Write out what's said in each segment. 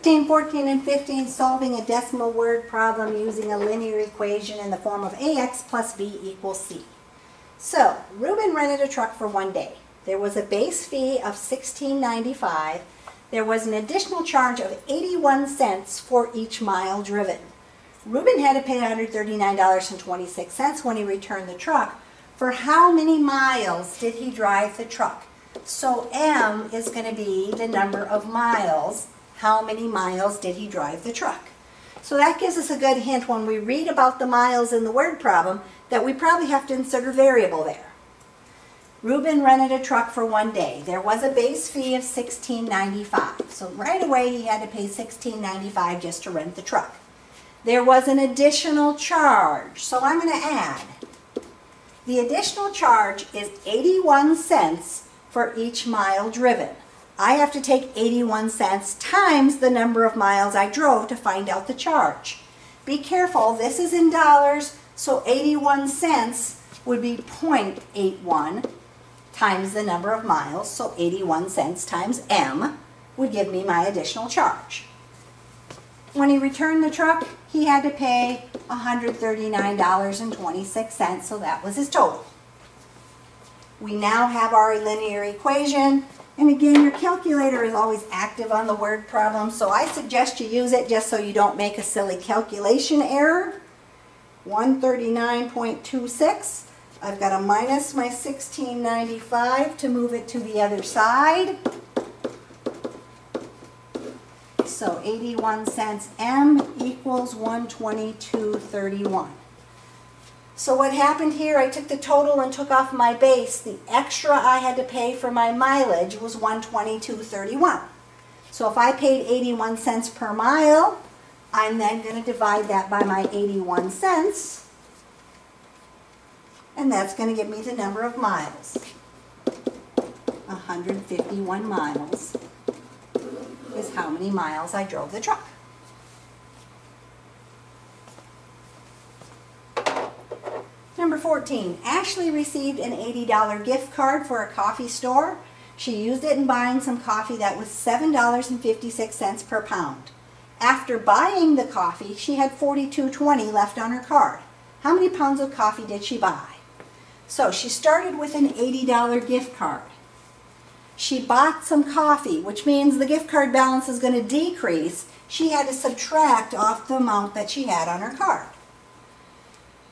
13, 14, and 15, solving a decimal word problem using a linear equation in the form of ax plus b equals c. So, Reuben rented a truck for one day. There was a base fee of $16.95. There was an additional charge of 81 cents for each mile driven. Reuben had to pay $139.26 when he returned the truck. For how many miles did he drive the truck? So M is going to be the number of miles. How many miles did he drive the truck? So that gives us a good hint when we read about the miles in the word problem that we probably have to insert a variable there. Reuben rented a truck for one day. There was a base fee of $16.95. So right away he had to pay $16.95 just to rent the truck. There was an additional charge. So I'm going to add. The additional charge is 81 cents for each mile driven. I have to take 81 cents times the number of miles I drove to find out the charge. Be careful, this is in dollars, so 81 cents would be 0.81 times the number of miles, so 81 cents times M would give me my additional charge. When he returned the truck, he had to pay $139.26, so that was his total. We now have our linear equation, and again, your calculator is always active on the word problem, so I suggest you use it just so you don't make a silly calculation error. 139.26. I've got to minus my $16.95 to move it to the other side. So 81 cents M equals 122.31. So what happened here, I took the total and took off my base. The extra I had to pay for my mileage was 122.31. So if I paid 81 cents per mile, I'm then going to divide that by my 81 cents. And that's going to give me the number of miles. 151 miles is how many miles I drove the truck. Number 14, Ashley received an $80 gift card for a coffee store. She used it in buying some coffee that was $7.56 per pound. After buying the coffee, she had $42.20 left on her card. How many pounds of coffee did she buy? So she started with an $80 gift card. She bought some coffee, which means the gift card balance is going to decrease. She had to subtract off the amount that she had on her card.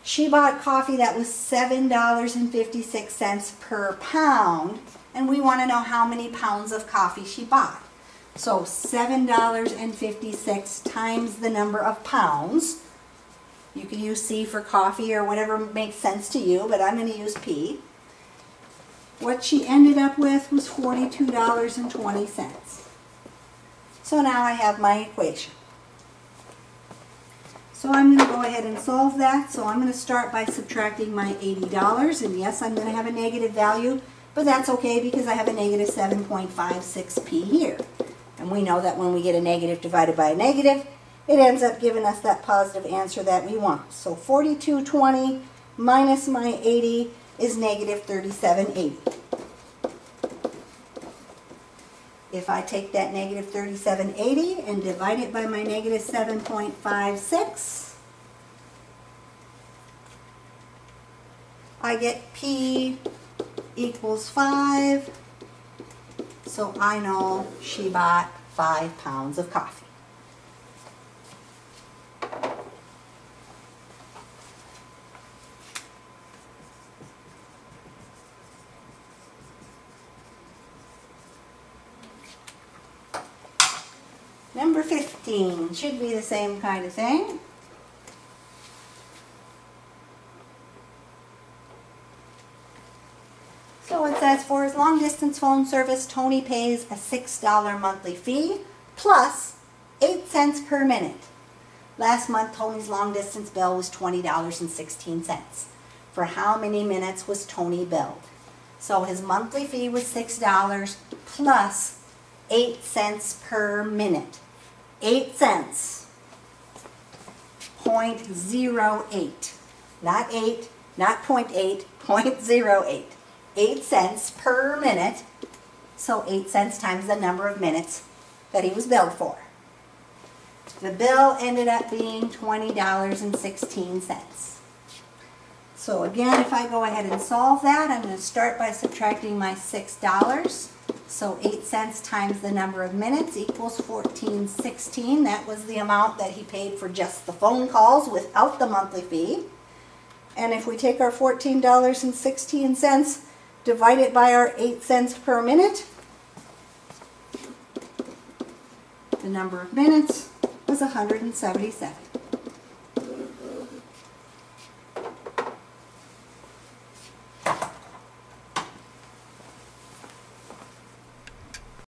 She bought coffee that was $7.56 per pound, and we want to know how many pounds of coffee she bought. So $7.56 times the number of pounds. You can use C for coffee or whatever makes sense to you, but I'm going to use P. What she ended up with was $42.20. So now I have my equation. So I'm going to go ahead and solve that. So I'm going to start by subtracting my $80. And yes, I'm going to have a negative value, but that's okay because I have a negative 7.56p here. And we know that when we get a negative divided by a negative, it ends up giving us that positive answer that we want. So 42.20 minus my 80 is negative 37.80. If I take that negative 37.80 and divide it by my negative 7.56, I get P equals 5. So I know she bought 5 pounds of coffee. Number 15 should be the same kind of thing. So it says, for his long-distance phone service, Tony pays a $6 monthly fee plus 8 cents per minute. Last month, Tony's long-distance bill was $20.16. For how many minutes was Tony billed? So his monthly fee was $6 plus 8 cents per minute. 8 cents. 0.08. Not 8, not 0.8, 0.08. 8 cents per minute. So 8 cents times the number of minutes that he was billed for. The bill ended up being $20.16. So again, if I go ahead and solve that, I'm going to start by subtracting my $6. So 8 cents times the number of minutes equals $14.16. That was the amount that he paid for just the phone calls without the monthly fee. And if we take our $14.16, divide it by our 8 cents per minute, the number of minutes was 177.